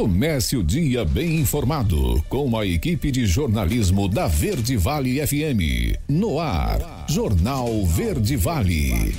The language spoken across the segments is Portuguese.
Comece o dia bem informado com a equipe de jornalismo da Verde Vale FM. No ar, Jornal Verde Vale.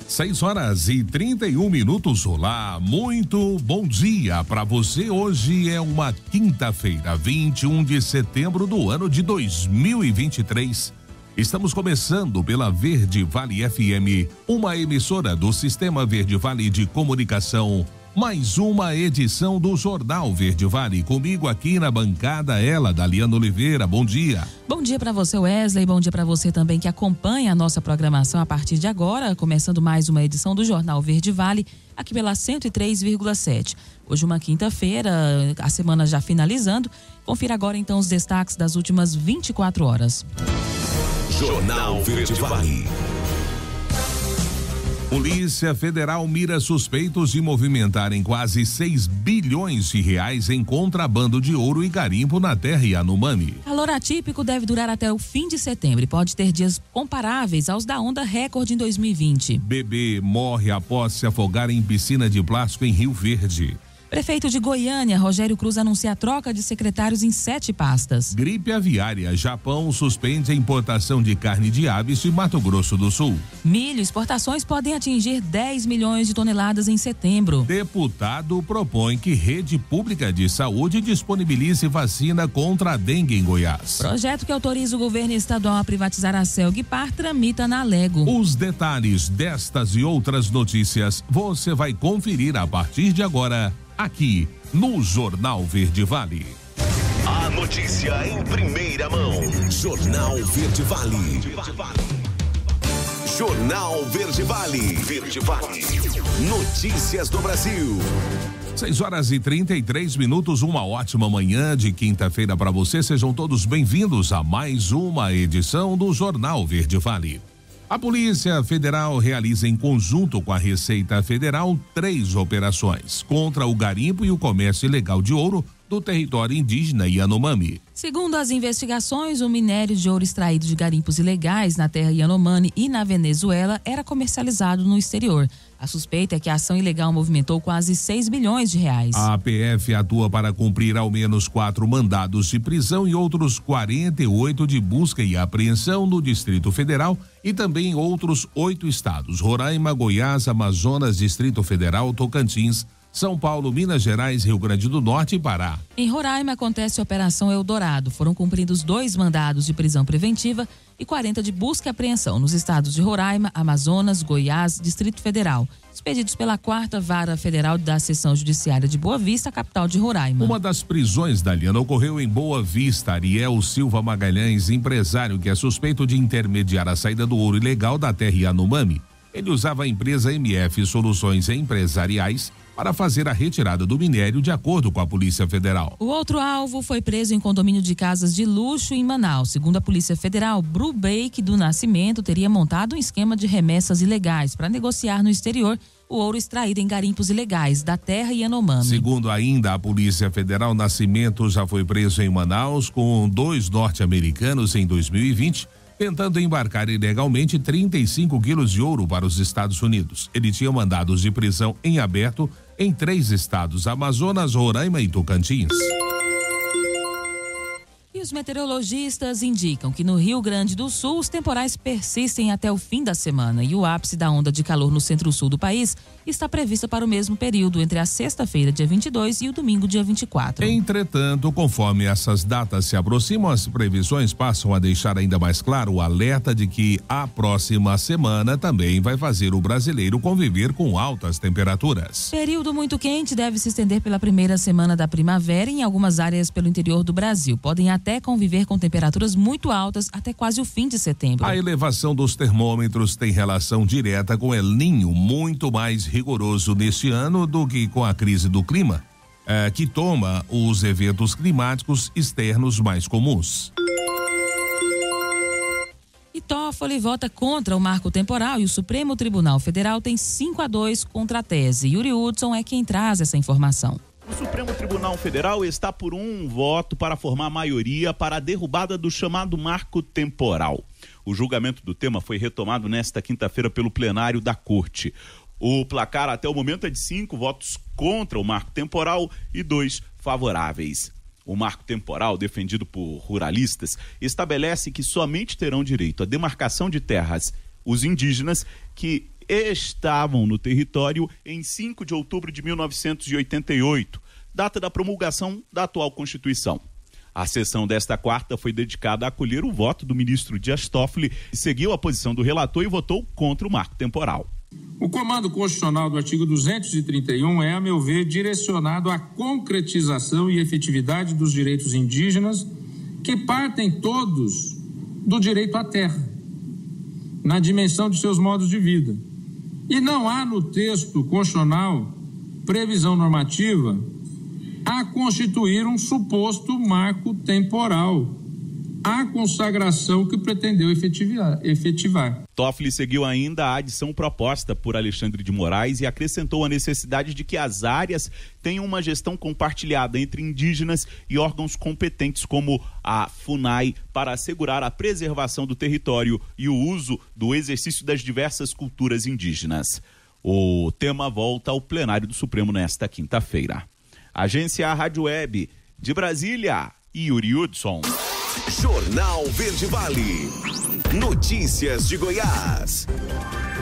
6h31. Olá, muito bom dia para você. Hoje é uma quinta-feira, 21 de setembro do ano de 2023. Estamos começando pela Verde Vale FM, uma emissora do Sistema Verde Vale de Comunicação. Mais uma edição do Jornal Verde Vale. Comigo aqui na bancada, ela, Daliana Oliveira. Bom dia. Bom dia para você, Wesley. Bom dia para você também que acompanha a nossa programação a partir de agora, começando mais uma edição do Jornal Verde Vale, aqui pela 103,7. Hoje uma quinta-feira, a semana já finalizando. Confira agora então os destaques das últimas 24 horas. Jornal Verde Vale. Polícia Federal mira suspeitos de movimentarem quase 6 bilhões de reais em contrabando de ouro e garimpo na terra Yanomami. Calor atípico deve durar até o fim de setembro e pode ter dias comparáveis aos da onda recorde em 2020. Bebê morre após se afogar em piscina de plástico em Rio Verde. Prefeito de Goiânia, Rogério Cruz, anuncia a troca de secretários em 7 pastas. Gripe aviária. Japão suspende a importação de carne de aves de Mato Grosso do Sul. Milho, exportações podem atingir 10 milhões de toneladas em setembro. Deputado propõe que rede pública de saúde disponibilize vacina contra a dengue em Goiás. Projeto que autoriza o governo estadual a privatizar a Celgpar tramita na Alego. Os detalhes destas e outras notícias você vai conferir a partir de agora, aqui no Jornal Verde Vale. A notícia em primeira mão. Jornal Verde Vale. Jornal Verde Vale. Verde Vale. Notícias do Brasil. 6h33. Uma ótima manhã de quinta-feira para você. Sejam todos bem-vindos a mais uma edição do Jornal Verde Vale. A Polícia Federal realiza em conjunto com a Receita Federal 3 operações contra o garimpo e o comércio ilegal de ouro do território indígena Yanomami. Segundo as investigações, o minério de ouro extraído de garimpos ilegais na terra Yanomami e na Venezuela era comercializado no exterior. A suspeita é que a ação ilegal movimentou quase 6 bilhões de reais. A PF atua para cumprir ao menos 4 mandados de prisão e outros 48 de busca e apreensão no Distrito Federal e também em outros 8 estados: Roraima, Goiás, Amazonas, Distrito Federal, Tocantins, São Paulo, Minas Gerais, Rio Grande do Norte e Pará. Em Roraima acontece a Operação Eldorado. Foram cumpridos 2 mandados de prisão preventiva e 40 de busca e apreensão nos estados de Roraima, Amazonas, Goiás, Distrito Federal, expedidos pela 4ª Vara Federal da Seção Judiciária de Boa Vista, capital de Roraima. Uma das prisões da Liana ocorreu em Boa Vista. Ariel Silva Magalhães, empresário que é suspeito de intermediar a saída do ouro ilegal da terra Yanomami. Ele usava a empresa MF Soluções Empresariais para fazer a retirada do minério, de acordo com a Polícia Federal. O outro alvo foi preso em condomínio de casas de luxo em Manaus. Segundo a Polícia Federal, Brubeck do Nascimento teria montado um esquema de remessas ilegais para negociar no exterior o ouro extraído em garimpos ilegais da terra Yanomami. Segundo ainda a Polícia Federal, Nascimento já foi preso em Manaus com 2 norte-americanos em 2020, tentando embarcar ilegalmente 35 quilos de ouro para os Estados Unidos. Ele tinha mandados de prisão em aberto em 3 estados: Amazonas, Roraima e Tocantins. E os meteorologistas indicam que no Rio Grande do Sul os temporais persistem até o fim da semana e o ápice da onda de calor no centro-sul do país está prevista para o mesmo período, entre a sexta-feira, dia 22, e o domingo, dia 24. Entretanto, conforme essas datas se aproximam, as previsões passam a deixar ainda mais claro o alerta de que a próxima semana também vai fazer o brasileiro conviver com altas temperaturas. Período muito quente deve se estender pela primeira semana da primavera em algumas áreas pelo interior do Brasil. Podem até conviver com temperaturas muito altas até quase o fim de setembro. A elevação dos termômetros tem relação direta com El Niño, muito mais rigoroso neste ano do que com a crise do clima, que toma os eventos climáticos externos mais comuns. E Toffoli vota contra o marco temporal e o Supremo Tribunal Federal tem 5-2 contra a tese. Yuri Hudson é quem traz essa informação. O Supremo Tribunal Federal está por um voto para formar maioria para a derrubada do chamado marco temporal. O julgamento do tema foi retomado nesta quinta-feira pelo plenário da Corte. O placar até o momento é de 5 votos contra o marco temporal e 2 favoráveis. O marco temporal, defendido por ruralistas, estabelece que somente terão direito à demarcação de terras os indígenas que estavam no território em 5 de outubro de 1988, data da promulgação da atual Constituição. A sessão desta quarta foi dedicada a acolher o voto do ministro Dias Toffoli, que seguiu a posição do relator e votou contra o marco temporal. O comando constitucional do artigo 231 é, a meu ver, direcionado à concretização e efetividade dos direitos indígenas, que partem todos do direito à terra, na dimensão de seus modos de vida. E não há no texto constitucional previsão normativa a constituir um suposto marco temporal, a consagração que pretendeu efetivar. Toffoli seguiu ainda a adição proposta por Alexandre de Moraes e acrescentou a necessidade de que as áreas tenham uma gestão compartilhada entre indígenas e órgãos competentes como a FUNAI para assegurar a preservação do território e o uso do exercício das diversas culturas indígenas. O tema volta ao plenário do Supremo nesta quinta-feira. Agência Rádio Web de Brasília, Yuri Hudson. Jornal Verde Vale. Notícias de Goiás.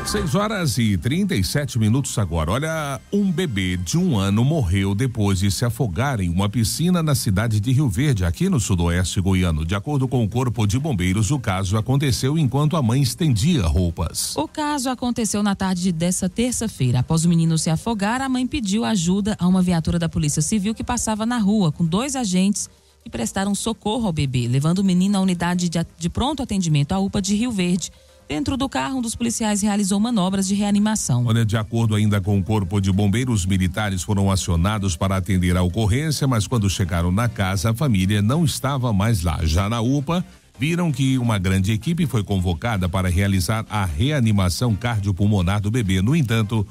6h37 agora. Olha, um bebê de 1 ano morreu depois de se afogar em uma piscina na cidade de Rio Verde, aqui no sudoeste goiano. De acordo com o Corpo de Bombeiros, o caso aconteceu enquanto a mãe estendia roupas. O caso aconteceu na tarde dessa terça-feira. Após o menino se afogar, a mãe pediu ajuda a uma viatura da Polícia Civil que passava na rua com 2 agentes que prestaram socorro ao bebê, levando o menino à unidade de pronto atendimento à UPA de Rio Verde. Dentro do carro, um dos policiais realizou manobras de reanimação. Olha, de acordo ainda com o Corpo de Bombeiros, os militares foram acionados para atender a ocorrência, mas quando chegaram na casa, a família não estava mais lá. Já na UPA, viram que uma grande equipe foi convocada para realizar a reanimação cardiopulmonar do bebê. No entanto,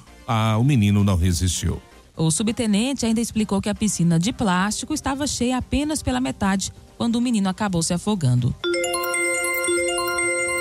o menino não resistiu. O subtenente ainda explicou que a piscina de plástico estava cheia apenas pela metade, quando o menino acabou se afogando.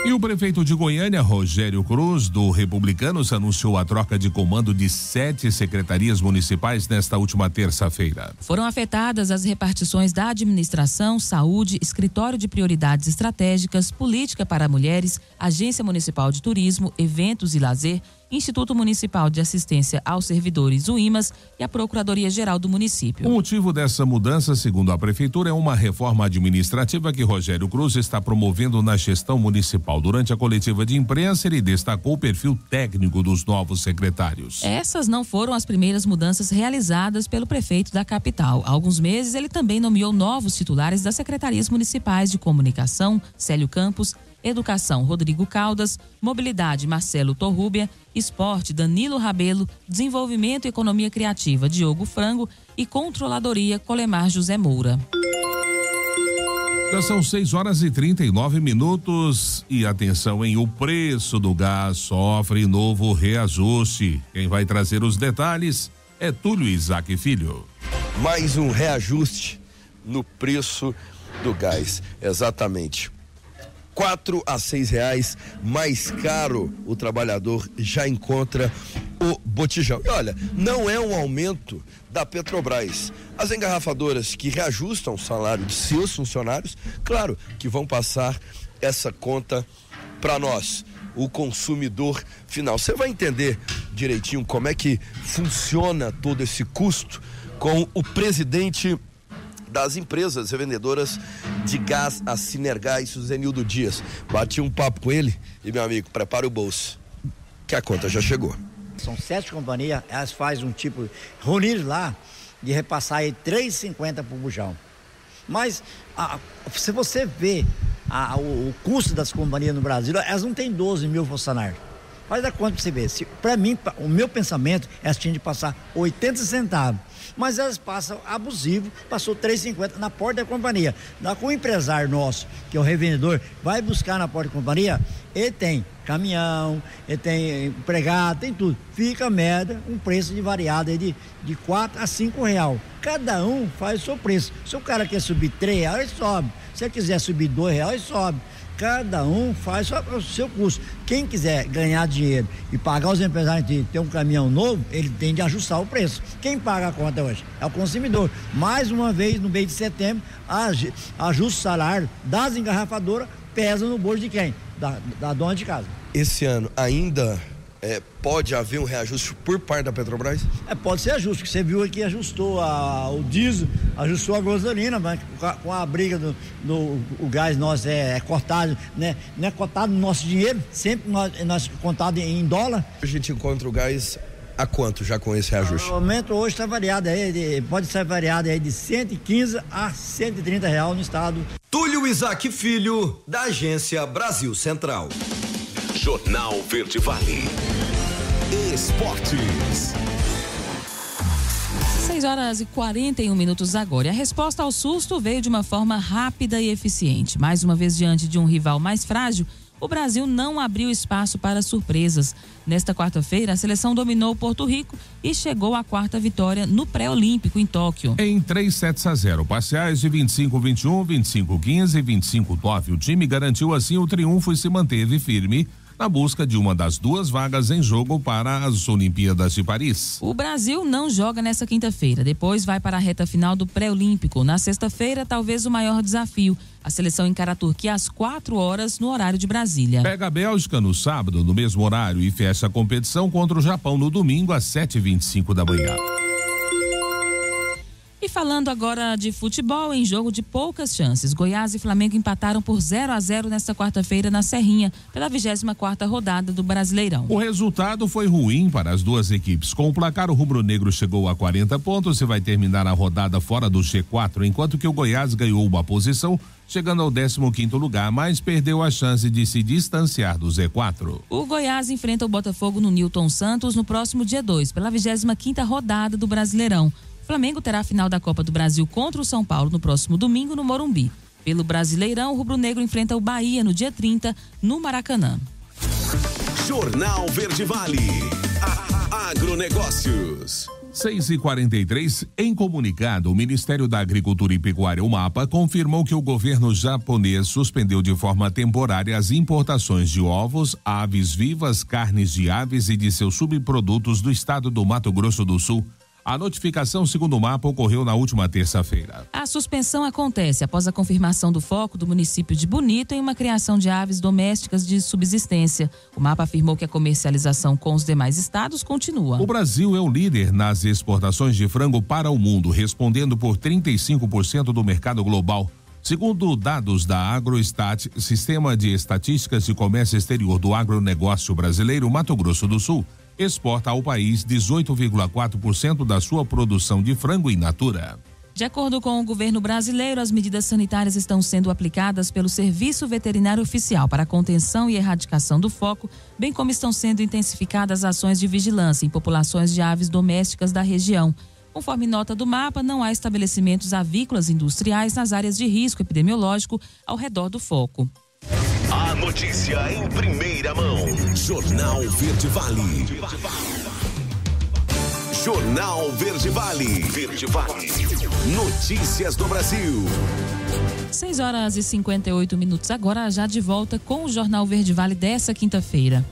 E o prefeito de Goiânia, Rogério Cruz, do Republicanos, anunciou a troca de comando de 7 secretarias municipais nesta última terça-feira. Foram afetadas as repartições da administração, saúde, escritório de prioridades estratégicas, política para mulheres, agência municipal de turismo, eventos e lazer, Instituto Municipal de Assistência aos Servidores, o IMAS, e a Procuradoria-Geral do município. O motivo dessa mudança, segundo a Prefeitura, é uma reforma administrativa que Rogério Cruz está promovendo na gestão municipal. Durante a coletiva de imprensa, ele destacou o perfil técnico dos novos secretários. Essas não foram as primeiras mudanças realizadas pelo prefeito da capital. Há alguns meses, ele também nomeou novos titulares das secretarias municipais de comunicação, Célio Campos, Educação, Rodrigo Caldas, Mobilidade, Marcelo Torrúbia, Esporte, Danilo Rabelo, Desenvolvimento e Economia Criativa, Diogo Frango e Controladoria, Colemar José Moura. Já são 6h39 e atenção, o preço do gás sofre novo reajuste. Quem vai trazer os detalhes é Túlio Isaac Filho. Mais um reajuste no preço do gás, exatamente. R$4 a R$6 mais caro o trabalhador já encontra o botijão. E olha, não é um aumento da Petrobras. As engarrafadoras que reajustam o salário de seus funcionários, claro que vão passar essa conta para nós, o consumidor final. Você vai entender direitinho como é que funciona todo esse custo com o presidente das empresas revendedoras de gás, a Sinergás, Zenildo Dias. Bati um papo com ele e, meu amigo, prepara o bolso, que a conta já chegou. São 7 companhias, elas fazem um tipo, reunir lá, de repassar aí R$3,50 por bujão. Mas, se você vê o custo das companhias no Brasil, elas não têm 12 mil funcionários. Faz a conta pra você ver. Para mim, o meu pensamento, elas tinham de passar 80 centavos. Mas elas passam abusivo, passou R$3,50 na porta da companhia. Com o empresário nosso, que é o revendedor, vai buscar na porta da companhia, ele tem caminhão, ele tem empregado, tem tudo. Fica média, um preço de variado aí de R$4 a R$5. Cada um faz o seu preço. Se o cara quer subir R$3, ele sobe. Se Se quiser subir R$2, sobe. Cada um faz o seu custo. Quem quiser ganhar dinheiro e pagar os empresários de ter um caminhão novo, ele tem de ajustar o preço. Quem paga a conta hoje? É o consumidor. Mais uma vez, no mês de setembro, ajuste o salário das engarrafadoras, pesa no bolso de quem? Da dona de casa. Esse ano ainda pode haver um reajuste por parte da Petrobras? Pode ser ajuste, porque você viu aqui, ajustou o diesel, ajustou a gasolina, mas com a briga o gás nosso é cortado, né? Não é cortado no nosso dinheiro, sempre nós contado em dólar. A gente encontra o gás a quanto já com esse reajuste? O aumento hoje está variado aí, pode ser variado aí de R$115 a R$130 no estado. Túlio Isaac Filho, da Agência Brasil Central. Jornal Verde Vale. Esportes. 6h41 agora. E a resposta ao susto veio de uma forma rápida e eficiente. Mais uma vez, diante de um rival mais frágil, o Brasil não abriu espaço para surpresas. Nesta quarta-feira, a seleção dominou Porto Rico e chegou à quarta vitória no pré-olímpico em Tóquio. Em 3-0, parciais de 25-21, 25-15 e 25-9. O time garantiu assim o triunfo e se manteve firme na busca de uma das duas vagas em jogo para as Olimpíadas de Paris. O Brasil não joga nessa quinta-feira, depois vai para a reta final do pré-olímpico. Na sexta-feira, talvez o maior desafio. A seleção encara a Turquia às 4h no horário de Brasília. Pega a Bélgica no sábado, no mesmo horário, e fecha a competição contra o Japão no domingo às 7h25 da manhã. E falando agora de futebol, em jogo de poucas chances, Goiás e Flamengo empataram por 0-0 nesta quarta-feira na Serrinha, pela 24ª rodada do Brasileirão. O resultado foi ruim para as duas equipes. Com o placar, o rubro-negro chegou a 40 pontos e vai terminar a rodada fora do G4, enquanto que o Goiás ganhou uma posição, chegando ao 15º lugar, mas perdeu a chance de se distanciar do Z4. O Goiás enfrenta o Botafogo no Newton Santos no próximo dia 2, pela 25ª rodada do Brasileirão. O Flamengo terá a final da Copa do Brasil contra o São Paulo no próximo domingo no Morumbi. Pelo Brasileirão, o rubro-negro enfrenta o Bahia no dia 30, no Maracanã. Jornal Verde Vale. Agronegócios. 6h43, em comunicado, o Ministério da Agricultura e Pecuária, o MAPA, confirmou que o governo japonês suspendeu de forma temporária as importações de ovos, aves vivas, carnes de aves e de seus subprodutos do estado do Mato Grosso do Sul. A notificação, segundo o MAPA, ocorreu na última terça-feira. A suspensão acontece após a confirmação do foco do município de Bonito em uma criação de aves domésticas de subsistência. O MAPA afirmou que a comercialização com os demais estados continua. O Brasil é o líder nas exportações de frango para o mundo, respondendo por 35% do mercado global. Segundo dados da Agrostat, Sistema de Estatísticas de Comércio Exterior do Agronegócio Brasileiro, Mato Grosso do Sul exporta ao país 18,4% da sua produção de frango in natura. De acordo com o governo brasileiro, as medidas sanitárias estão sendo aplicadas pelo Serviço Veterinário Oficial para a contenção e erradicação do foco, bem como estão sendo intensificadas ações de vigilância em populações de aves domésticas da região. Conforme nota do MAPA, não há estabelecimentos avícolas industriais nas áreas de risco epidemiológico ao redor do foco. A notícia em primeira mão. Jornal Verde Vale. Jornal Verde Vale. Verde Vale. Notícias do Brasil. 6h58 agora, já de volta com o Jornal Verde Vale dessa quinta-feira.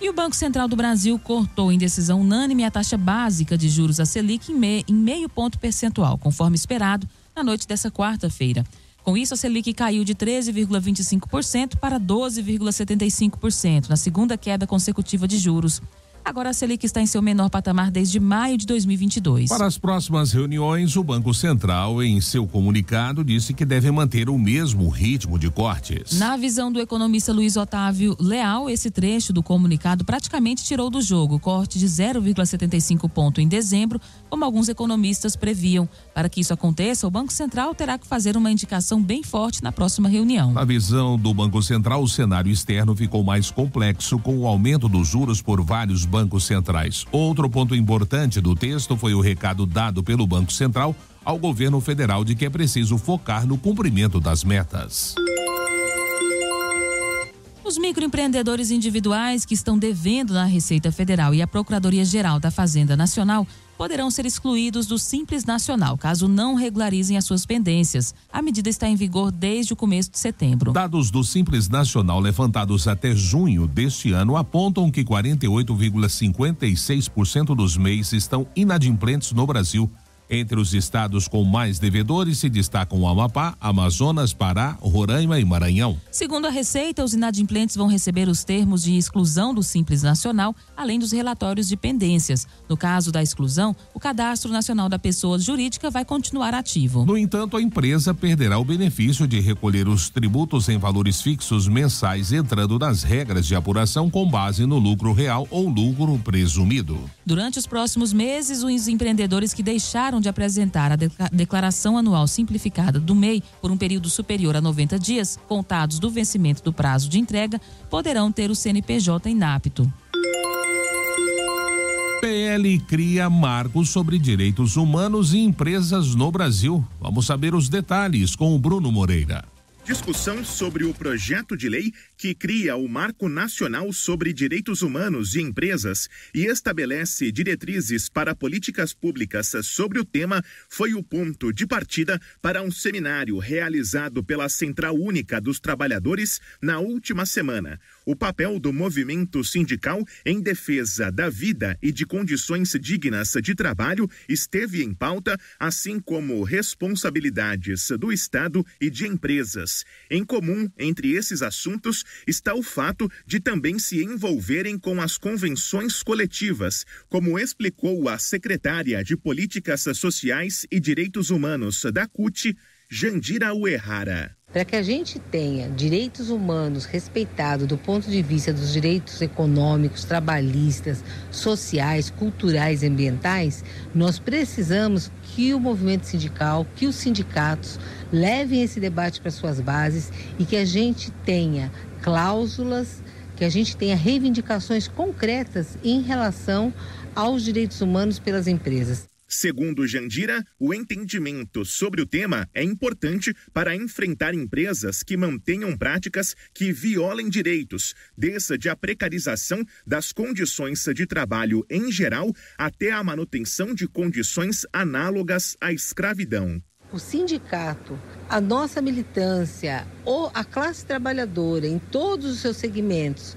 E o Banco Central do Brasil cortou em decisão unânime a taxa básica de juros, a Selic, em meio ponto percentual, conforme esperado, na noite dessa quarta-feira. Com isso, a Selic caiu de 13,25% para 12,75%, na segunda queda consecutiva de juros. Agora a Selic está em seu menor patamar desde maio de 2022. Para as próximas reuniões, o Banco Central, em seu comunicado, disse que deve manter o mesmo ritmo de cortes. Na visão do economista Luiz Otávio Leal, esse trecho do comunicado praticamente tirou do jogo o corte de 0,75 ponto em dezembro, como alguns economistas previam. Para que isso aconteça, o Banco Central terá que fazer uma indicação bem forte na próxima reunião. Na visão do Banco Central, o cenário externo ficou mais complexo com o aumento dos juros por vários bancos centrais. Outro ponto importante do texto foi o recado dado pelo Banco Central ao governo federal de que é preciso focar no cumprimento das metas. Os microempreendedores individuais que estão devendo na Receita Federal e a Procuradoria-Geral da Fazenda Nacional poderão ser excluídos do Simples Nacional, caso não regularizem as suas pendências. A medida está em vigor desde o começo de setembro. Dados do Simples Nacional levantados até junho deste ano apontam que 48,56% dos MEIs estão inadimplentes no Brasil. Entre os estados com mais devedores se destacam Amapá, Amazonas, Pará, Roraima e Maranhão. Segundo a Receita, os inadimplentes vão receber os termos de exclusão do Simples Nacional, além dos relatórios de pendências. No caso da exclusão, o Cadastro Nacional da Pessoa Jurídica vai continuar ativo. No entanto, a empresa perderá o benefício de recolher os tributos em valores fixos mensais, entrando nas regras de apuração com base no lucro real ou lucro presumido. Durante os próximos meses, os empreendedores que deixaram de apresentar a declaração anual simplificada do MEI por um período superior a 90 dias, contados do vencimento do prazo de entrega, poderão ter o CNPJ inapto. PL cria marcos sobre direitos humanos e empresas no Brasil. Vamos saber os detalhes com o Bruno Moreira. Discussão sobre o projeto de lei que cria o Marco Nacional sobre Direitos Humanos e Empresas e estabelece diretrizes para políticas públicas sobre o tema foi o ponto de partida para um seminário realizado pela Central Única dos Trabalhadores na última semana. O papel do movimento sindical em defesa da vida e de condições dignas de trabalho esteve em pauta, assim como responsabilidades do Estado e de empresas. Em comum entre esses assuntos está o fato de também se envolverem com as convenções coletivas, como explicou a secretária de Políticas Sociais e Direitos Humanos da CUT, Jandira Uehara. Para que a gente tenha direitos humanos respeitados do ponto de vista dos direitos econômicos, trabalhistas, sociais, culturais e ambientais, nós precisamos que o movimento sindical, que os sindicatos levem esse debate para suas bases e que a gente tenha cláusulas, que a gente tenha reivindicações concretas em relação aos direitos humanos pelas empresas. Segundo Jandira, o entendimento sobre o tema é importante para enfrentar empresas que mantenham práticas que violem direitos, desde a precarização das condições de trabalho em geral até a manutenção de condições análogas à escravidão. O sindicato, a nossa militância ou a classe trabalhadora em todos os seus segmentos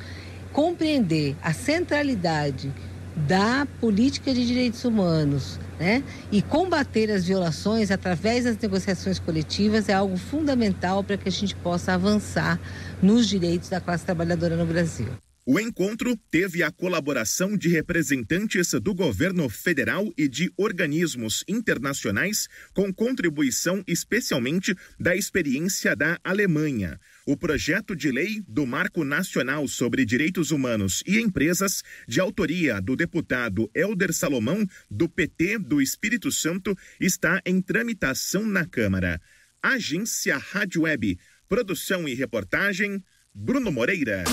compreender a centralidade da política de direitos humanos, né? E combater as violações através das negociações coletivas é algo fundamental para que a gente possa avançar nos direitos da classe trabalhadora no Brasil. O encontro teve a colaboração de representantes do governo federal e de organismos internacionais, com contribuição especialmente da experiência da Alemanha. O projeto de lei do Marco Nacional sobre Direitos Humanos e Empresas, de autoria do deputado Helder Salomão, do PT do Espírito Santo, está em tramitação na Câmara. Agência Rádio Web. Produção e reportagem, Bruno Moreira.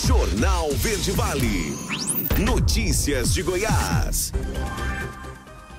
Jornal Verde Vale. Notícias de Goiás.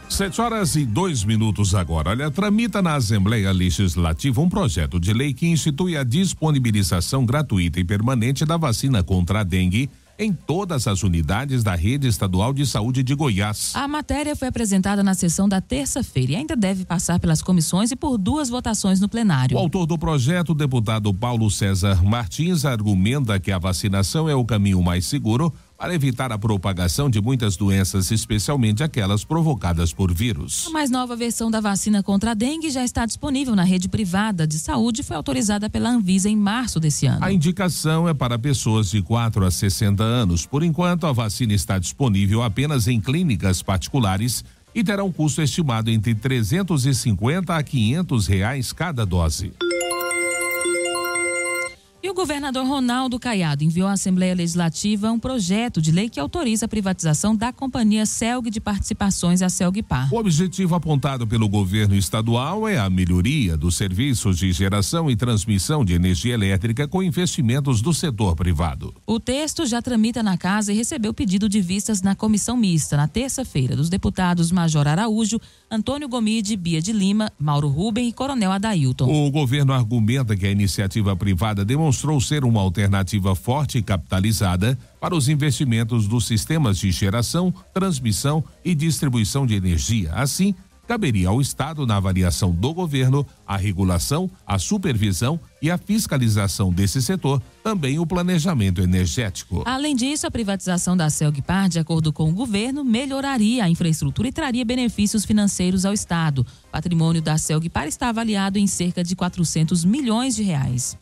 7h02 agora. Olha, tramita na Assembleia Legislativa um projeto de lei que institui a disponibilização gratuita e permanente da vacina contra a dengue em todas as unidades da Rede Estadual de Saúde de Goiás. A matéria foi apresentada na sessão da terça-feira e ainda deve passar pelas comissões e por 2 votações no plenário. O autor do projeto, o deputado Paulo César Martins, argumenta que a vacinação é o caminho mais seguro para evitar a propagação de muitas doenças, especialmente aquelas provocadas por vírus. A mais nova versão da vacina contra a dengue já está disponível na rede privada de saúde e foi autorizada pela Anvisa em março desse ano. A indicação é para pessoas de 4 a 60 anos. Por enquanto, a vacina está disponível apenas em clínicas particulares e terá um custo estimado entre R$350 a R$500 cada dose. E o governador Ronaldo Caiado enviou à Assembleia Legislativa um projeto de lei que autoriza a privatização da companhia Celg de Participações, a Celgpar. O objetivo apontado pelo governo estadual é a melhoria dos serviços de geração e transmissão de energia elétrica com investimentos do setor privado. O texto já tramita na casa e recebeu pedido de vistas na comissão mista na terça-feira dos deputados Major Araújo, Antônio Gomide, Bia de Lima, Mauro Ruben e Coronel Adailton. O governo argumenta que a iniciativa privada demonstrou mostrou ser uma alternativa forte e capitalizada para os investimentos dos sistemas de geração, transmissão e distribuição de energia. Assim, caberia ao Estado, na avaliação do governo, a regulação, a supervisão e a fiscalização desse setor, também o planejamento energético. Além disso, a privatização da Celgpar, de acordo com o governo, melhoraria a infraestrutura e traria benefícios financeiros ao Estado. O patrimônio da Celgpar está avaliado em cerca de 400 milhões de reais.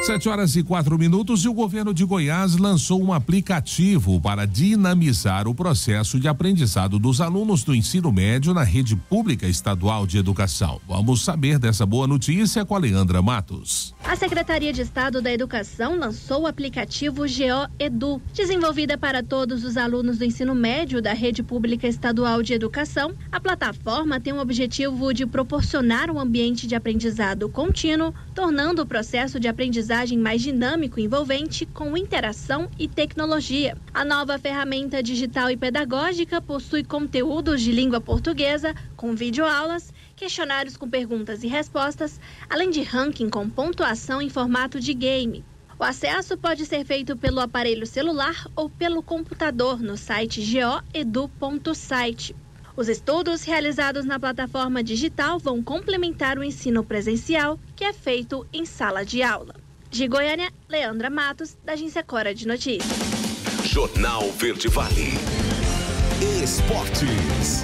7h04 e o governo de Goiás lançou um aplicativo para dinamizar o processo de aprendizado dos alunos do ensino médio na rede pública estadual de educação. Vamos saber dessa boa notícia com a Leandra Matos. A Secretaria de Estado da Educação lançou o aplicativo GO Edu, desenvolvida para todos os alunos do ensino médio da rede pública estadual de educação. A plataforma tem o objetivo de proporcionar um ambiente de aprendizado contínuo, tornando o processo de aprendizagem mais dinâmico e envolvente com interação e tecnologia. A nova ferramenta digital e pedagógica possui conteúdos de língua portuguesa, com videoaulas, questionários com perguntas e respostas, além de ranking com pontuação em formato de game. O acesso pode ser feito pelo aparelho celular ou pelo computador no site goedu.site. Os estudos realizados na plataforma digital vão complementar o ensino presencial, que é feito em sala de aula. De Goiânia, Leandra Matos, da Agência Cora de Notícias. Jornal Verde Vale. Esportes.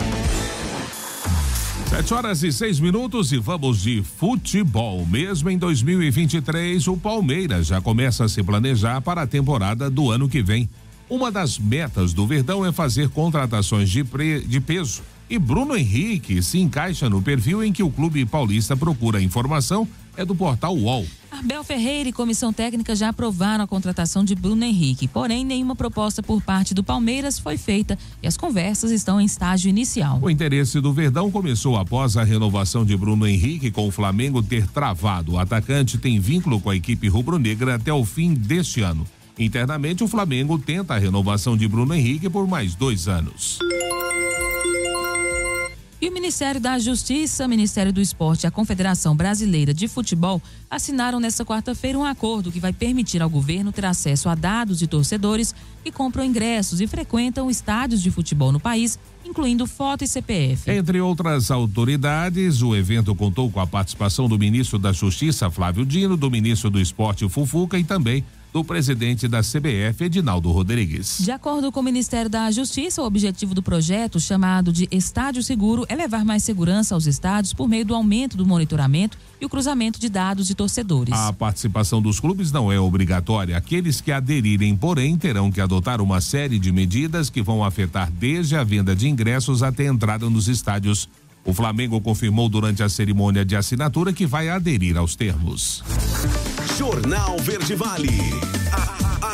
7h06 e vamos de futebol. Mesmo em 2023, o Palmeiras já começa a se planejar para a temporada do ano que vem. Uma das metas do Verdão é fazer contratações de peso. E Bruno Henrique se encaixa no perfil em que o clube paulista procura informação, é do portal UOL. Abel Ferreira e comissão técnica já aprovaram a contratação de Bruno Henrique, porém nenhuma proposta por parte do Palmeiras foi feita e as conversas estão em estágio inicial. O interesse do Verdão começou após a renovação de Bruno Henrique com o Flamengo ter travado. O atacante tem vínculo com a equipe rubro-negra até o fim deste ano. Internamente, o Flamengo tenta a renovação de Bruno Henrique por mais 2 anos. E o Ministério da Justiça, Ministério do Esporte e a Confederação Brasileira de Futebol assinaram nesta quarta-feira um acordo que vai permitir ao governo ter acesso a dados de torcedores que compram ingressos e frequentam estádios de futebol no país, incluindo foto e CPF. Entre outras autoridades, o evento contou com a participação do ministro da Justiça, Flávio Dino, do ministro do Esporte, Fufuca, e também do presidente da CBF, Edinaldo Rodrigues. De acordo com o Ministério da Justiça, o objetivo do projeto, chamado de Estádio Seguro, é levar mais segurança aos estádios por meio do aumento do monitoramento e o cruzamento de dados de torcedores. A participação dos clubes não é obrigatória. Aqueles que aderirem, porém, terão que adotar uma série de medidas que vão afetar desde a venda de ingressos até a entrada nos estádios. O Flamengo confirmou durante a cerimônia de assinatura que vai aderir aos termos. Jornal Verde Vale.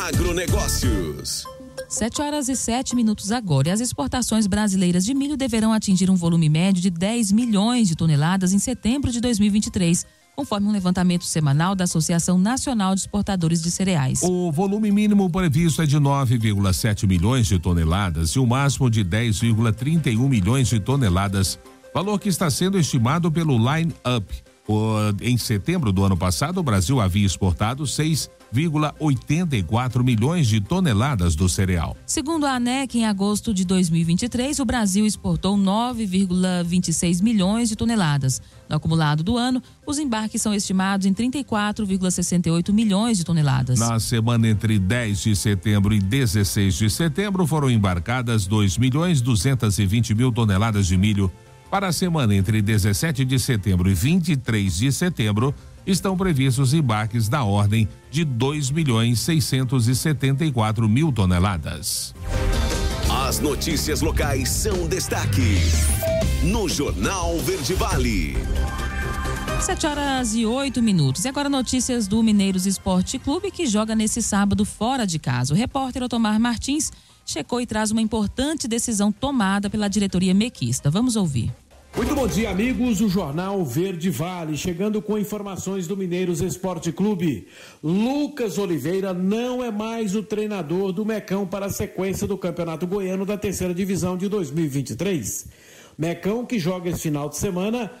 Agronegócios. 7h07 agora. E as exportações brasileiras de milho deverão atingir um volume médio de 10 milhões de toneladas em setembro de 2023, conforme um levantamento semanal da Associação Nacional de Exportadores de Cereais. O volume mínimo previsto é de 9,7 milhões de toneladas e o máximo de 10,31 milhões de toneladas, valor que está sendo estimado pelo Line Up. Em setembro do ano passado, o Brasil havia exportado 6,84 milhões de toneladas do cereal. Segundo a ANEC, em agosto de 2023, o Brasil exportou 9,26 milhões de toneladas. No acumulado do ano, os embarques são estimados em 34,68 milhões de toneladas. Na semana entre 10 de setembro e 16 de setembro, foram embarcadas 2.220.000 toneladas de milho. Para a semana entre 17 de setembro e 23 de setembro, estão previstos embarques da ordem de 2.674.000 toneladas. As notícias locais são destaque no Jornal Verde Vale. 7h08. E agora notícias do Mineiros Esporte Clube, que joga nesse sábado fora de casa. O repórter Otomar Martins checou e traz uma importante decisão tomada pela diretoria mequista. Vamos ouvir. Muito bom dia, amigos. O Jornal Verde Vale, chegando com informações do Mineiros Esporte Clube. Lucas Oliveira não é mais o treinador do Mecão para a sequência do Campeonato Goiano da Terceira Divisão de 2023. Mecão, que joga esse final de semana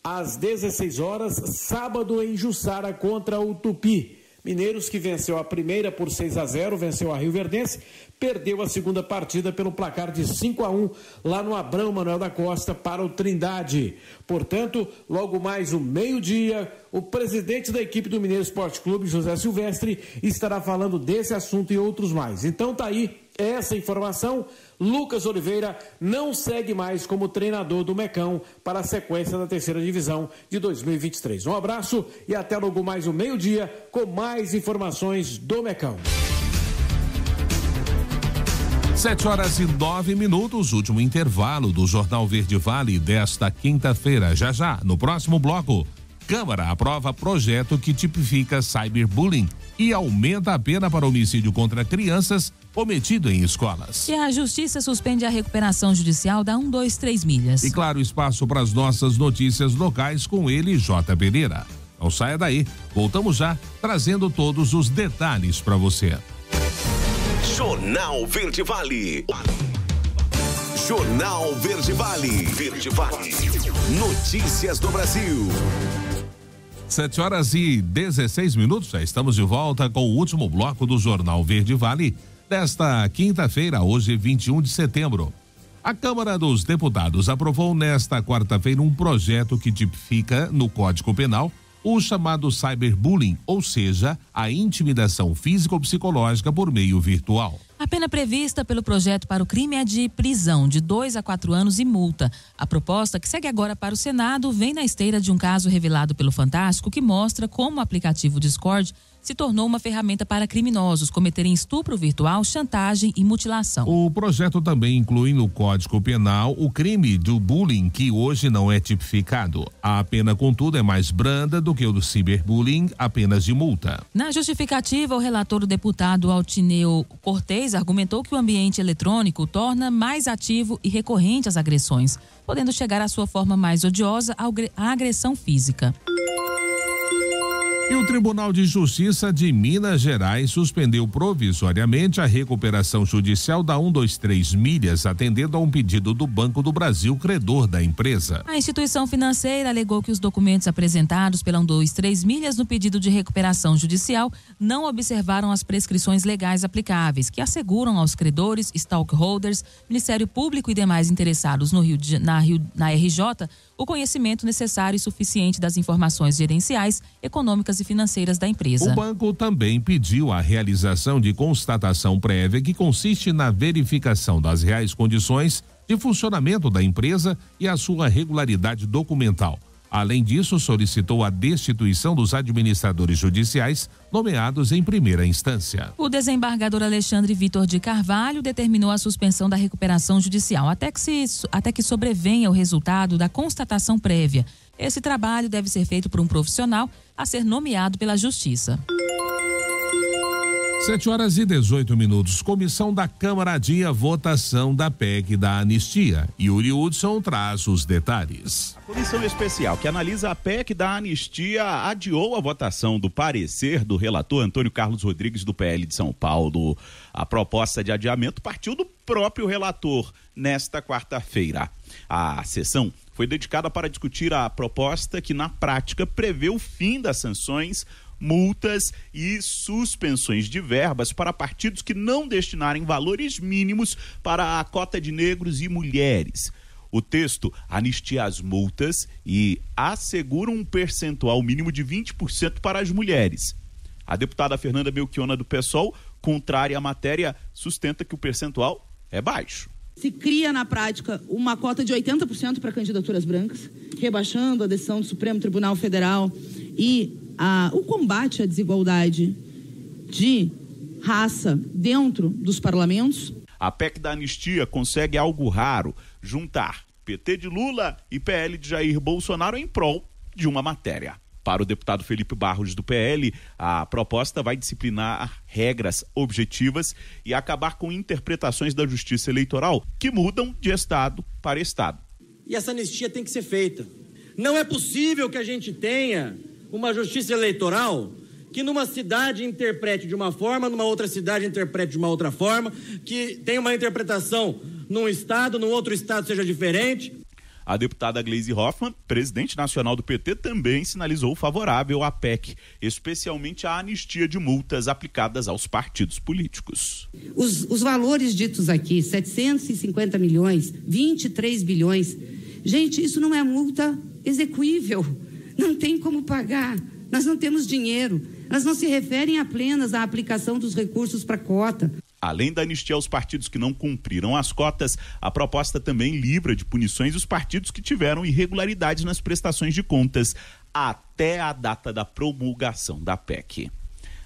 às 16 horas, sábado em Jussara contra o Tupi. Mineiros, que venceu a primeira por 6-0, venceu a Rioverdense, perdeu a segunda partida pelo placar de 5-1 lá no Abrão Manuel da Costa para o Trindade. Portanto, logo mais o meio-dia, o presidente da equipe do Mineiro Esporte Clube, José Silvestre, estará falando desse assunto e outros mais. Então tá aí essa informação. Lucas Oliveira não segue mais como treinador do Mecão para a sequência da terceira divisão de 2023. Um abraço e até logo mais o meio-dia com mais informações do Mecão. 7h09, último intervalo do Jornal Verde Vale desta quinta-feira. Já, no próximo bloco, Câmara aprova projeto que tipifica cyberbullying e aumenta a pena para homicídio contra crianças cometido em escolas. E a Justiça suspende a recuperação judicial da 123 milhas. E claro, espaço para as nossas notícias locais com ele, J. Pereira. Não saia daí, voltamos já trazendo todos os detalhes para você. Jornal Verde Vale. Jornal Verde Vale. Verde Vale. Notícias do Brasil. 7h16, já estamos de volta com o último bloco do Jornal Verde Vale desta quinta-feira, hoje 21 de setembro. A Câmara dos Deputados aprovou nesta quarta-feira um projeto que tipifica no Código Penal o chamado cyberbullying, ou seja, a intimidação físico-psicológica por meio virtual. A pena prevista pelo projeto para o crime é de prisão de 2 a 4 anos e multa. A proposta, que segue agora para o Senado, vem na esteira de um caso revelado pelo Fantástico que mostra como o aplicativo Discord se tornou uma ferramenta para criminosos cometerem estupro virtual, chantagem e mutilação. O projeto também inclui no Código Penal o crime do bullying, que hoje não é tipificado. A pena, contudo, é mais branda do que o do ciberbullying, apenas de multa. Na justificativa, o relator, o deputado Altineu Cortez, argumentou que o ambiente eletrônico torna mais ativo e recorrente as agressões, podendo chegar à sua forma mais odiosa, a agressão física. E o Tribunal de Justiça de Minas Gerais suspendeu provisoriamente a recuperação judicial da 123 milhas, atendendo a um pedido do Banco do Brasil, credor da empresa. A instituição financeira alegou que os documentos apresentados pela 123 milhas no pedido de recuperação judicial não observaram as prescrições legais aplicáveis, que asseguram aos credores, stakeholders, Ministério Público e demais interessados na RJ o conhecimento necessário e suficiente das informações gerenciais, econômicas e financeiras da empresa. O banco também pediu a realização de constatação prévia, que consiste na verificação das reais condições de funcionamento da empresa e a sua regularidade documental. Além disso, solicitou a destituição dos administradores judiciais nomeados em primeira instância. O desembargador Alexandre Vitor de Carvalho determinou a suspensão da recuperação judicial até que sobrevenha o resultado da constatação prévia. Esse trabalho deve ser feito por um profissional a ser nomeado pela Justiça. 7h18. Comissão da Câmara adia votação da PEC da anistia. Yuri Hudson traz os detalhes. A comissão especial que analisa a PEC da anistia adiou a votação do parecer do relator Antônio Carlos Rodrigues, do PL de São Paulo. A proposta de adiamento partiu do próprio relator nesta quarta-feira. A sessão foi dedicada para discutir a proposta que, na prática, prevê o fim das sanções, multas e suspensões de verbas para partidos que não destinarem valores mínimos para a cota de negros e mulheres. O texto anistia as multas e assegura um percentual mínimo de 20% para as mulheres. A deputada Fernanda Belchiona, do PSOL, contrária à matéria, sustenta que o percentual é baixo. Se cria, na prática, uma cota de 80% para candidaturas brancas, rebaixando a decisão do Supremo Tribunal Federal e o combate à desigualdade de raça dentro dos parlamentos. A PEC da anistia consegue algo raro: juntar PT de Lula e PL de Jair Bolsonaro em prol de uma matéria. Para o deputado Felipe Barros, do PL, a proposta vai disciplinar regras objetivas e acabar com interpretações da Justiça Eleitoral que mudam de estado para estado. E essa anistia tem que ser feita. Não é possível que a gente tenha uma justiça eleitoral que numa cidade interprete de uma forma, numa outra cidade interprete de uma outra forma, que tenha uma interpretação num estado, num outro estado seja diferente. A deputada Gleisi Hoffmann, presidente nacional do PT, também sinalizou favorável à PEC, especialmente à anistia de multas aplicadas aos partidos políticos. Os valores ditos aqui, 750 milhões, 23 bilhões, gente, isso não é multa execuível, não tem como pagar, nós não temos dinheiro, elas não se referem apenas à aplicação dos recursos para cota. Além da anistia aos partidos que não cumpriram as cotas, a proposta também livra de punições os partidos que tiveram irregularidades nas prestações de contas até a data da promulgação da PEC.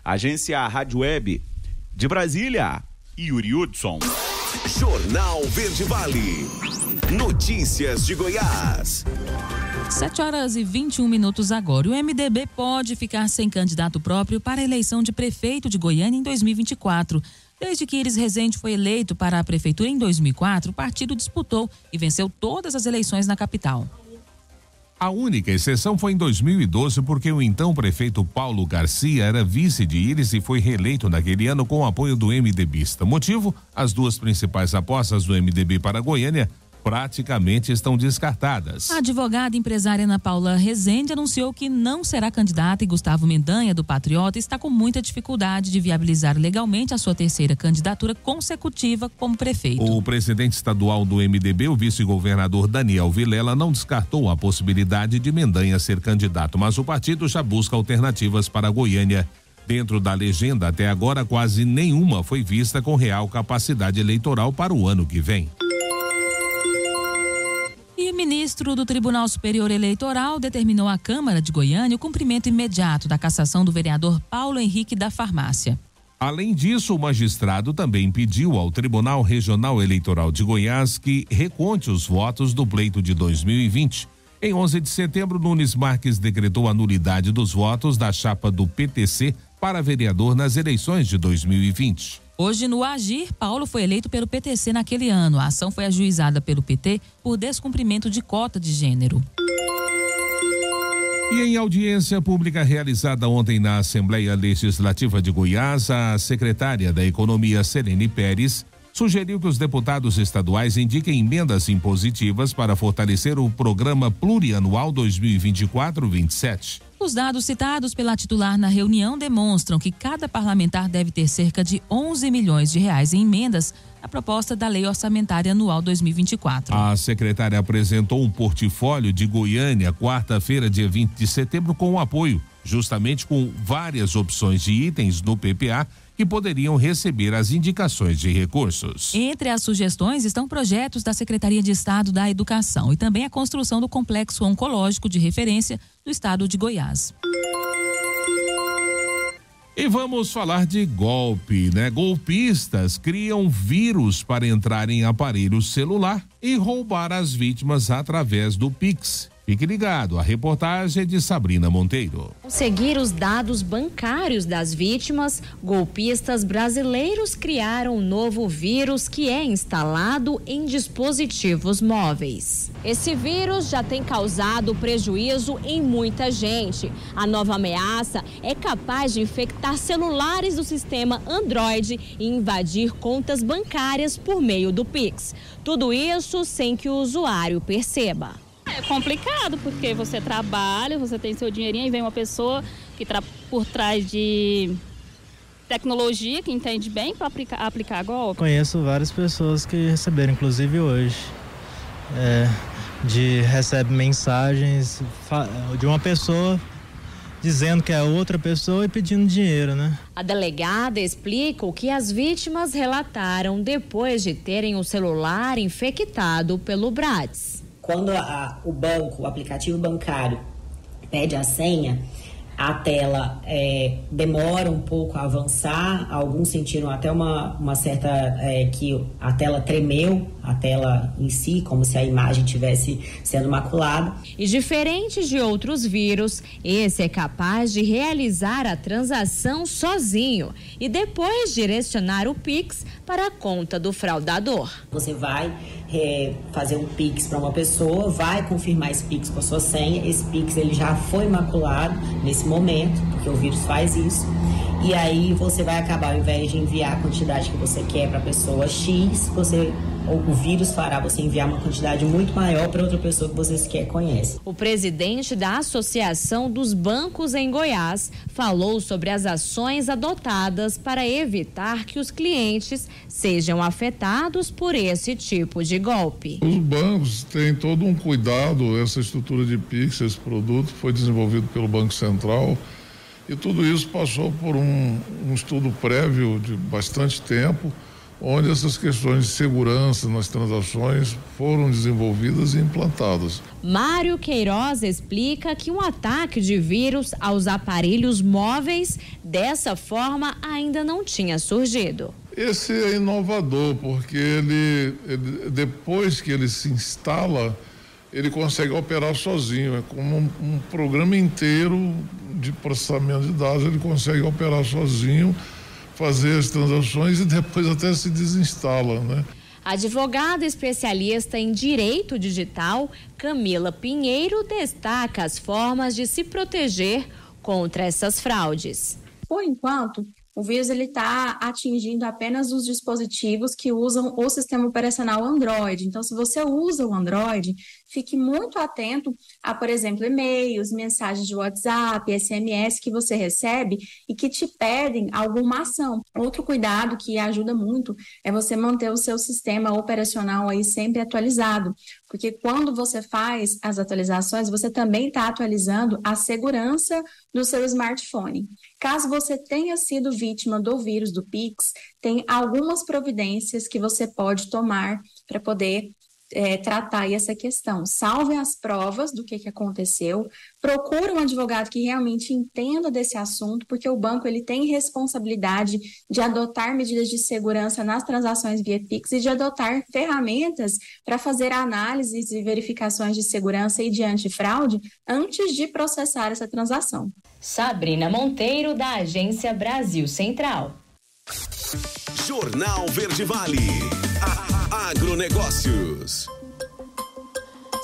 Agência Rádio Web de Brasília, Yuri Hudson. Jornal Verde Vale. Notícias de Goiás. 7h21 agora. O MDB pode ficar sem candidato próprio para a eleição de prefeito de Goiânia em 2024. Desde que Iris Rezende foi eleito para a prefeitura em 2004, o partido disputou e venceu todas as eleições na capital. A única exceção foi em 2012, porque o então prefeito Paulo Garcia era vice de Iris e foi reeleito naquele ano com o apoio do MDBista. Motivo? As duas principais apostas do MDB para Goiânia praticamente estão descartadas. A advogada e empresária Ana Paula Rezende anunciou que não será candidata e Gustavo Mendanha, do Patriota, está com muita dificuldade de viabilizar legalmente a sua terceira candidatura consecutiva como prefeito. O presidente estadual do MDB, o vice-governador Daniel Vilela, não descartou a possibilidade de Mendanha ser candidato, mas o partido já busca alternativas para Goiânia. Dentro da legenda, até agora, quase nenhuma foi vista com real capacidade eleitoral para o ano que vem. E o ministro do Tribunal Superior Eleitoral determinou à Câmara de Goiânia o cumprimento imediato da cassação do vereador Paulo Henrique da Farmácia. Além disso, o magistrado também pediu ao Tribunal Regional Eleitoral de Goiás que reconte os votos do pleito de 2020. Em 11 de setembro, Nunes Marques decretou a nulidade dos votos da chapa do PTC para vereador nas eleições de 2020. Hoje, no Agir, Paulo foi eleito pelo PTC naquele ano. A ação foi ajuizada pelo PT por descumprimento de cota de gênero. E em audiência pública realizada ontem na Assembleia Legislativa de Goiás, a secretária da Economia, Selene Pérez, sugeriu que os deputados estaduais indiquem emendas impositivas para fortalecer o programa plurianual 2024-27. Os dados citados pela titular na reunião demonstram que cada parlamentar deve ter cerca de 11 milhões de reais em emendas à proposta da Lei Orçamentária Anual 2024. A secretária apresentou um portfólio de Goiânia quarta-feira, dia 20 de setembro, com o apoio, justamente com várias opções de itens no PPA que poderiam receber as indicações de recursos. Entre as sugestões estão projetos da Secretaria de Estado da Educação e também a construção do complexo oncológico de referência do estado de Goiás. E vamos falar de golpe, né? Golpistas criam vírus para entrar em aparelho celular e roubar as vítimas através do Pix. Fique ligado, a reportagem é de Sabrina Monteiro. Ao seguir os dados bancários das vítimas, golpistas brasileiros criaram um novo vírus que é instalado em dispositivos móveis. Esse vírus já tem causado prejuízo em muita gente. A nova ameaça é capaz de infectar celulares do sistema Android e invadir contas bancárias por meio do Pix. Tudo isso sem que o usuário perceba. É complicado porque você trabalha, você tem seu dinheirinho e vem uma pessoa que está por trás de tecnologia, que entende bem para aplicar golpe. Conheço várias pessoas que receberam, inclusive hoje, recebe mensagens de uma pessoa dizendo que é outra pessoa e pedindo dinheiro, né? A delegada explica o que as vítimas relataram depois de terem o celular infectado pelo Bratis. Quando o banco, o aplicativo bancário pede a senha, a tela demora um pouco a avançar, alguns sentiram até uma certa que a tela tremeu, a tela em si, como se a imagem estivesse sendo maculada. E diferente de outros vírus, esse é capaz de realizar a transação sozinho e depois direcionar o Pix para a conta do fraudador. Você vai fazer um Pix para uma pessoa, vai confirmar esse Pix com a sua senha, esse Pix ele já foi maculado nesse momento, porque o vírus faz isso, e aí você vai acabar, ao invés de enviar a quantidade que você quer para a pessoa X, você o vírus fará você enviar uma quantidade muito maior para outra pessoa que você sequer conhece. O presidente da Associação dos Bancos em Goiás falou sobre as ações adotadas para evitar que os clientes sejam afetados por esse tipo de golpe. Os bancos têm todo um cuidado, essa estrutura de Pix, esse produto foi desenvolvido pelo Banco Central e tudo isso passou por um estudo prévio de bastante tempo, onde essas questões de segurança nas transações foram desenvolvidas e implantadas. Mário Queiroz explica que um ataque de vírus aos aparelhos móveis dessa forma ainda não tinha surgido. Esse é inovador, porque ele depois que ele se instala, ele consegue operar sozinho. É como um programa inteiro de processamento de dados, ele consegue operar sozinho, fazer as transações e depois até se desinstala, né? Advogada especialista em direito digital, Camila Pinheiro, destaca as formas de se proteger contra essas fraudes. Por enquanto, o vírus está atingindo apenas os dispositivos que usam o sistema operacional Android. Então, se você usa o Android, fique muito atento a, por exemplo, e-mails, mensagens de WhatsApp, SMS que você recebe e que te pedem alguma ação. Outro cuidado que ajuda muito é você manter o seu sistema operacional aí sempre atualizado, porque quando você faz as atualizações, você também está atualizando a segurança do seu smartphone. Caso você tenha sido vítima do vírus do Pix, tem algumas providências que você pode tomar para poder tratar essa questão. Salve as provas do que aconteceu, procure um advogado que realmente entenda desse assunto, porque o banco ele tem responsabilidade de adotar medidas de segurança nas transações via Pix e de adotar ferramentas para fazer análises e verificações de segurança e de antifraude antes de processar essa transação. Sabrina Monteiro, da Agência Brasil Central. Jornal Verde Vale. Agronegócios.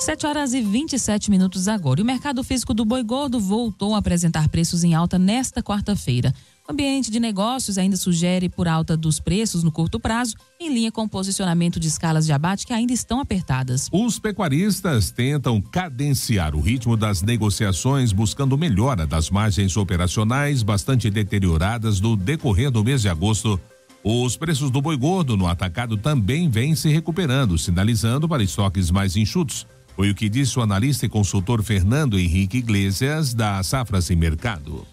7h27 agora. E o mercado físico do boi gordo voltou a apresentar preços em alta nesta quarta-feira. O ambiente de negócios ainda sugere por alta dos preços no curto prazo, em linha com o posicionamento de escalas de abate que ainda estão apertadas. Os pecuaristas tentam cadenciar o ritmo das negociações, buscando melhora das margens operacionais bastante deterioradas no decorrer do mês de agosto. Os preços do boi gordo no atacado também vêm se recuperando, sinalizando para estoques mais enxutos. Foi o que disse o analista e consultor Fernando Henrique Iglesias, da Safras em Mercado.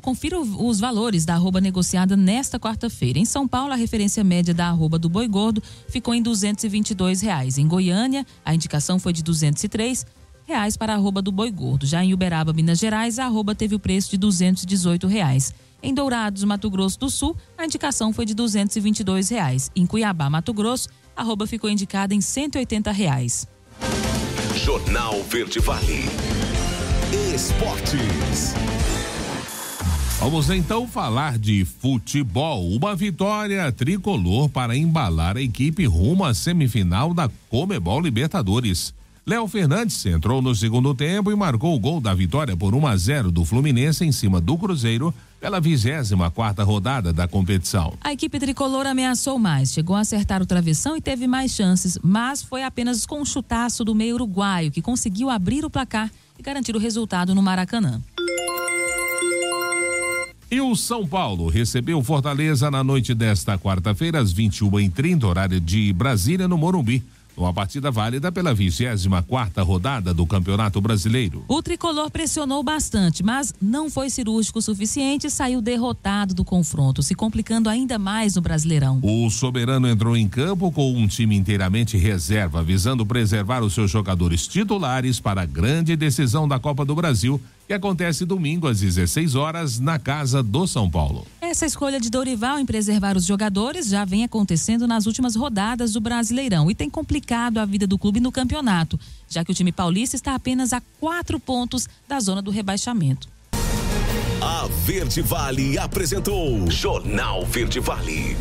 Confira os valores da arroba negociada nesta quarta-feira. Em São Paulo, a referência média da arroba do boi gordo ficou em R$ 222. Em Goiânia, a indicação foi de R$ 203 para a arroba do boi gordo. Já em Uberaba, Minas Gerais, a arroba teve o preço de R$ 218. Em Dourados, Mato Grosso do Sul, a indicação foi de R$ 222. Em Cuiabá, Mato Grosso, a arroba ficou indicada em R$ 180. Jornal Verde Vale. Esportes. Vamos então falar de futebol. Uma vitória tricolor para embalar a equipe rumo à semifinal da Conmebol Libertadores. Léo Fernandes entrou no segundo tempo e marcou o gol da vitória por 1-0 do Fluminense em cima do Cruzeiro pela 24ª rodada da competição. A equipe tricolor ameaçou mais, chegou a acertar o travessão e teve mais chances, mas foi apenas com um chutaço do meio uruguaio que conseguiu abrir o placar e garantir o resultado no Maracanã. E o São Paulo recebeu Fortaleza na noite desta quarta-feira às 21h30, horário de Brasília, no Morumbi. Uma partida válida pela 24ª rodada do Campeonato Brasileiro. O tricolor pressionou bastante, mas não foi cirúrgico o suficiente e saiu derrotado do confronto, se complicando ainda mais no Brasileirão. O soberano entrou em campo com um time inteiramente reserva, visando preservar os seus jogadores titulares para a grande decisão da Copa do Brasil, que acontece domingo às 16 horas na casa do São Paulo. Essa escolha de Dorival em preservar os jogadores já vem acontecendo nas últimas rodadas do Brasileirão e tem complicado a vida do clube no campeonato, já que o time paulista está apenas a 4 pontos da zona do rebaixamento. A Verde Vale apresentou Jornal Verde Vale.